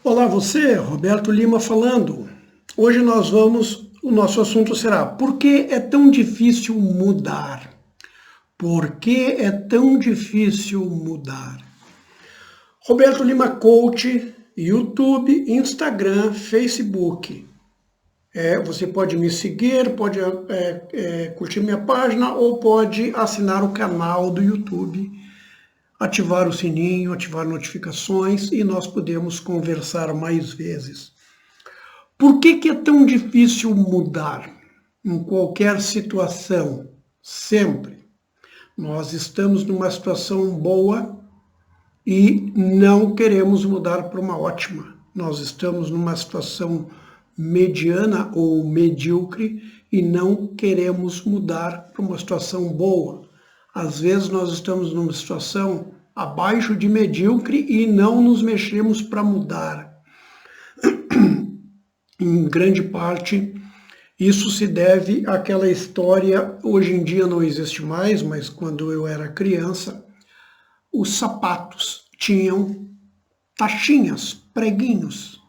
Olá você, Roberto Lima falando. Hoje o nosso assunto será: por que é tão difícil mudar? Por que é tão difícil mudar? Roberto Lima Coach, YouTube, Instagram, Facebook. Você pode me seguir, pode curtir minha página ou pode assinar o canal do YouTube, ativar o sininho, ativar notificações e nós podemos conversar mais vezes. Por que é tão difícil mudar em qualquer situação? Sempre. Nós estamos numa situação boa e não queremos mudar para uma ótima. Nós estamos numa situação mediana ou medíocre e não queremos mudar para uma situação boa. Às vezes nós estamos numa situação abaixo de medíocre e não nos mexemos para mudar. Em grande parte, isso se deve àquela história, hoje em dia não existe mais, mas quando eu era criança, os sapatos tinham taxinhas, preguinhos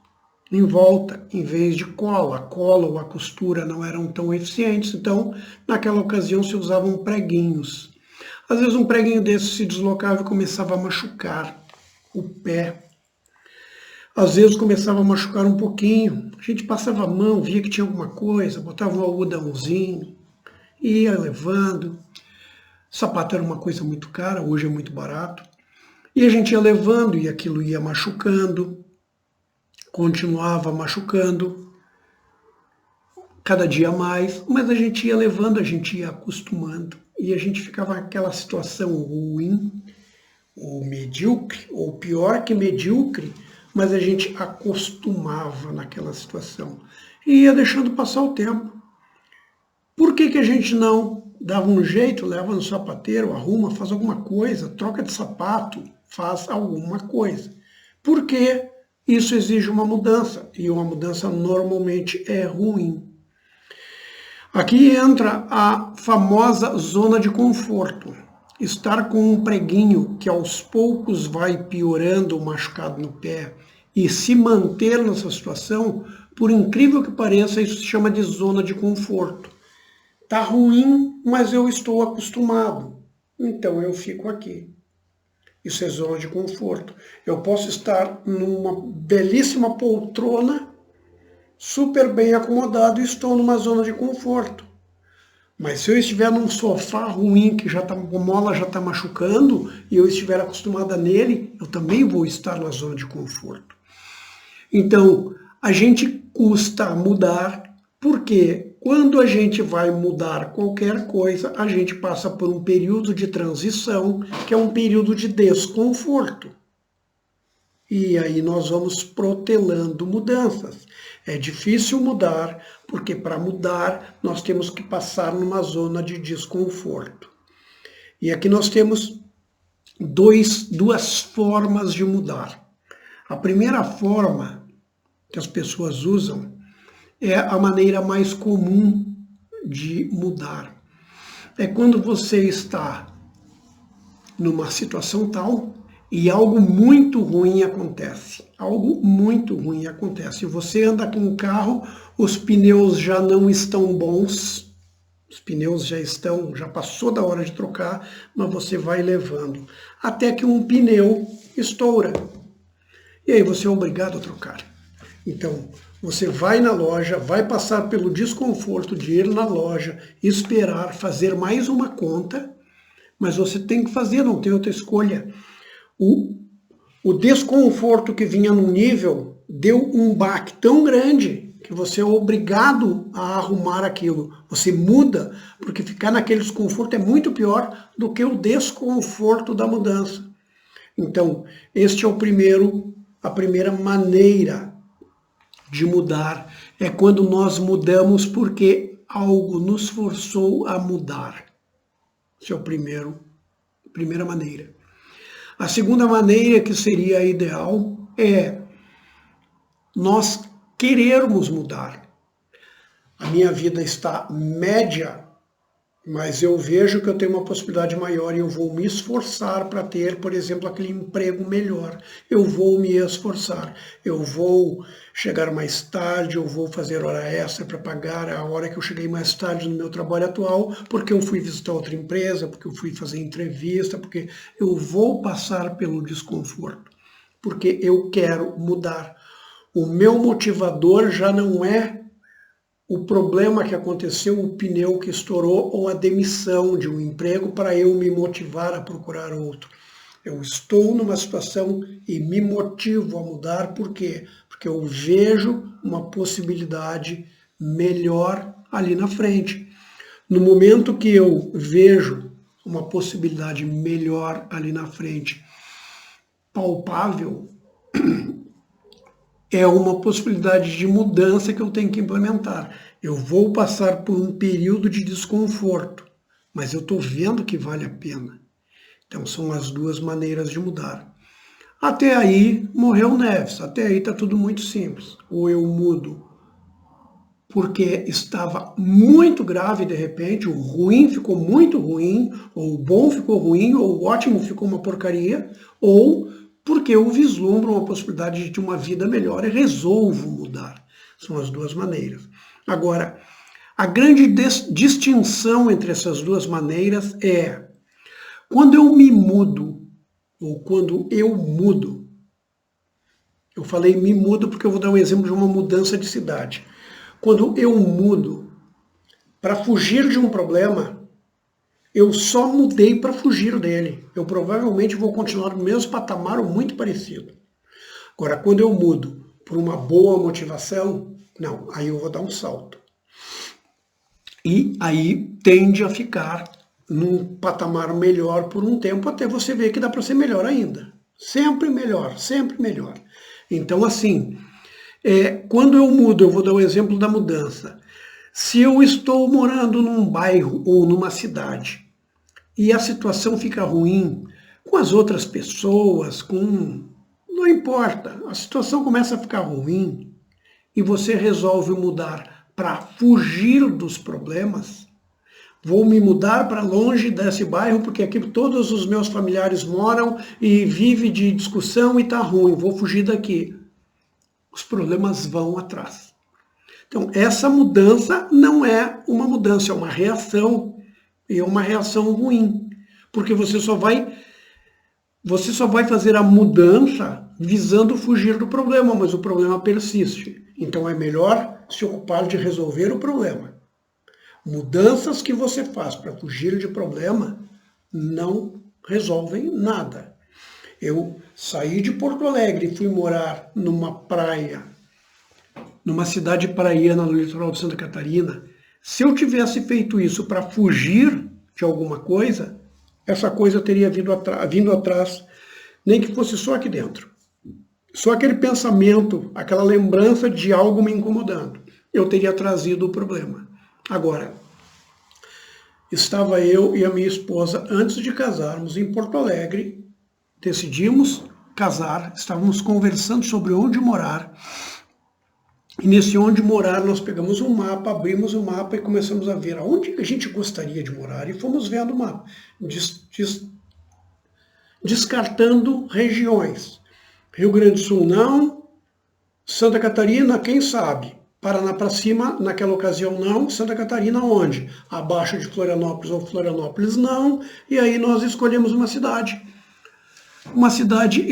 em volta, em vez de cola. A cola ou a costura não eram tão eficientes, então naquela ocasião se usavam preguinhos. Às vezes um preguinho desse se deslocava e começava a machucar o pé. Às vezes começava a machucar um pouquinho, a gente passava a mão, via que tinha alguma coisa, botava um algodãozinho, ia levando. O sapato era uma coisa muito cara, hoje é muito barato. E a gente ia levando e aquilo ia machucando, continuava machucando, cada dia mais, mas a gente ia levando, a gente ia acostumando. E a gente ficava naquela situação ruim, ou medíocre, ou pior que medíocre, mas a gente acostumava naquela situação e ia deixando passar o tempo. Por que a gente não dava um jeito, leva no sapateiro, arruma, faz alguma coisa, troca de sapato, faz alguma coisa? Porque isso exige uma mudança, e uma mudança normalmente é ruim. Aqui entra a famosa zona de conforto. Estar com um preguinho que aos poucos vai piorando o machucado no pé e se manter nessa situação, por incrível que pareça, isso se chama de zona de conforto. Tá ruim, mas eu estou acostumado, então eu fico aqui. Isso é zona de conforto. Eu posso estar numa belíssima poltrona, super bem acomodado e estou numa zona de conforto. Mas se eu estiver num sofá ruim, que a mola já está machucando, e eu estiver acostumada nele, eu também vou estar na zona de conforto. Então, a gente custa mudar, porque quando a gente vai mudar qualquer coisa, a gente passa por um período de transição, que é um período de desconforto. E aí nós vamos protelando mudanças. É difícil mudar, porque para mudar nós temos que passar numa zona de desconforto. E aqui nós temos duas formas de mudar. A primeira forma que as pessoas usam é a maneira mais comum de mudar. É quando você está numa situação tal e algo muito ruim acontece. Algo muito ruim acontece. Você anda com um carro, os pneus já não estão bons, os pneus já passou da hora de trocar, mas você vai levando. Até que um pneu estoura. E aí você é obrigado a trocar. Então, você vai na loja, vai passar pelo desconforto de ir na loja, esperar, fazer mais uma conta, mas você tem que fazer, não tem outra escolha. O desconforto que vinha no nível deu um baque tão grande que você é obrigado a arrumar aquilo. Você muda, porque ficar naquele desconforto é muito pior do que o desconforto da mudança. Então, este é a primeira maneira de mudar. É quando nós mudamos porque algo nos forçou a mudar. Essa é a primeira maneira. A segunda maneira, que seria a ideal, é nós querermos mudar. A minha vida está média, Mas eu vejo que eu tenho uma possibilidade maior e eu vou me esforçar para ter, por exemplo, aquele emprego melhor. Eu vou me esforçar, eu vou chegar mais tarde, eu vou fazer hora extra para pagar a hora que eu cheguei mais tarde no meu trabalho atual, porque eu fui visitar outra empresa, porque eu fui fazer entrevista, porque eu vou passar pelo desconforto, porque eu quero mudar. O meu motivador já não é o problema que aconteceu, o pneu que estourou ou a demissão de um emprego para eu me motivar a procurar outro. Eu estou numa situação e me motivo a mudar, por quê? Porque eu vejo uma possibilidade melhor ali na frente. No momento que eu vejo uma possibilidade melhor ali na frente, palpável, é uma possibilidade de mudança que eu tenho que implementar. Eu vou passar por um período de desconforto, mas eu estou vendo que vale a pena. Então são as duas maneiras de mudar. Até aí morreu Neves, até aí está tudo muito simples. Ou eu mudo porque estava muito grave de repente, o ruim ficou muito ruim, ou o bom ficou ruim, ou o ótimo ficou uma porcaria, ou porque eu vislumbro uma possibilidade de uma vida melhor e resolvo mudar. São as duas maneiras. Agora, a grande distinção entre essas duas maneiras é quando eu me mudo, ou quando eu mudo. Eu falei me mudo porque eu vou dar um exemplo de uma mudança de cidade. Quando eu mudo para fugir de um problema, eu só mudei para fugir dele. Eu provavelmente vou continuar no mesmo patamar ou muito parecido. Agora, quando eu mudo por uma boa motivação, não, aí eu vou dar um salto. E aí tende a ficar num patamar melhor por um tempo, até você ver que dá para ser melhor ainda. Sempre melhor, sempre melhor. Então, assim, quando eu mudo, eu vou dar o exemplo da mudança. Se eu estou morando num bairro ou numa cidade e a situação fica ruim com as outras pessoas, não importa, a situação começa a ficar ruim e você resolve mudar para fugir dos problemas, vou me mudar para longe desse bairro porque aqui todos os meus familiares moram e vive de discussão e está ruim, vou fugir daqui. Os problemas vão atrás. Então, essa mudança não é uma mudança, é uma reação, e é uma reação ruim, porque você só vai fazer a mudança visando fugir do problema, mas o problema persiste. Então, é melhor se ocupar de resolver o problema. Mudanças que você faz para fugir de problema não resolvem nada. Eu saí de Porto Alegre e fui morar numa praia, numa cidade praiana no litoral de Santa Catarina. Se eu tivesse feito isso para fugir de alguma coisa, essa coisa teria vindo atrás, nem que fosse só aqui dentro. Só aquele pensamento, aquela lembrança de algo me incomodando, eu teria trazido o problema. Agora, estava eu e a minha esposa, antes de casarmos, em Porto Alegre, decidimos casar, estávamos conversando sobre onde morar, e nesse onde morar nós pegamos um mapa, abrimos o mapa e começamos a ver aonde a gente gostaria de morar, e fomos vendo o mapa, descartando regiões. Rio Grande do Sul não, Santa Catarina, quem sabe? Paraná para cima, naquela ocasião não, Santa Catarina onde? Abaixo de Florianópolis ou Florianópolis não, e aí nós escolhemos uma cidade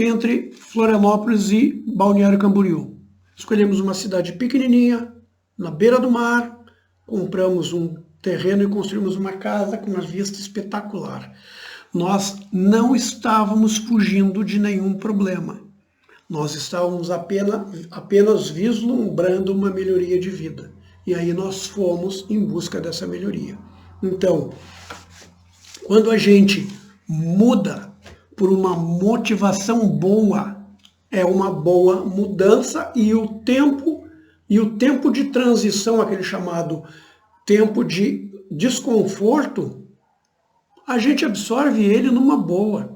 entre Florianópolis e Balneário Camboriú. Escolhemos uma cidade pequenininha, na beira do mar, compramos um terreno e construímos uma casa com uma vista espetacular. Nós não estávamos fugindo de nenhum problema. Nós estávamos apenas vislumbrando uma melhoria de vida. E aí nós fomos em busca dessa melhoria. Então, quando a gente muda por uma motivação boa, é uma boa mudança e o tempo de transição, aquele chamado tempo de desconforto, a gente absorve ele numa boa,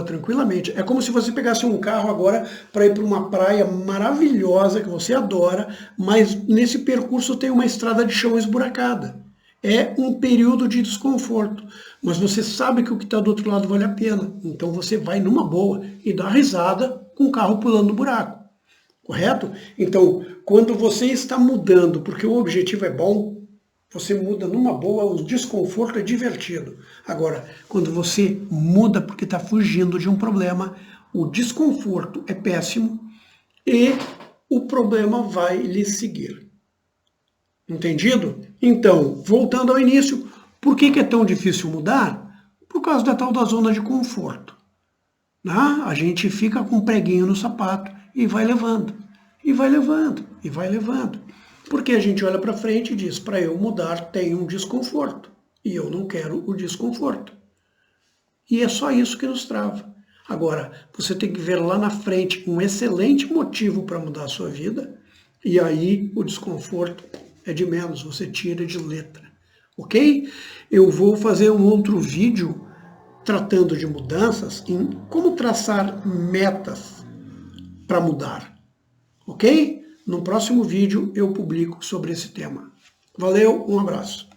tranquilamente. É como se você pegasse um carro agora para ir para uma praia maravilhosa que você adora, mas nesse percurso tem uma estrada de chão esburacada. é um período de desconforto, mas você sabe que o que está do outro lado vale a pena, então você vai numa boa e dá risada com o carro pulando no buraco, correto? Então, quando você está mudando porque o objetivo é bom, você muda numa boa, o desconforto é divertido. Agora, quando você muda porque está fugindo de um problema, o desconforto é péssimo e o problema vai lhe seguir. Entendido? Então, voltando ao início, por que é tão difícil mudar? Por causa da tal da zona de conforto. Né? A gente fica com um preguinho no sapato e vai levando, e vai levando, e vai levando. Porque a gente olha para frente e diz, para eu mudar tem um desconforto, e eu não quero o desconforto. E é só isso que nos trava. Agora, você tem que ver lá na frente um excelente motivo para mudar a sua vida, e aí o desconforto é de menos, você tira de letra, ok? Eu vou fazer um outro vídeo tratando de mudanças, em como traçar metas para mudar, ok? No próximo vídeo eu publico sobre esse tema. Valeu, um abraço.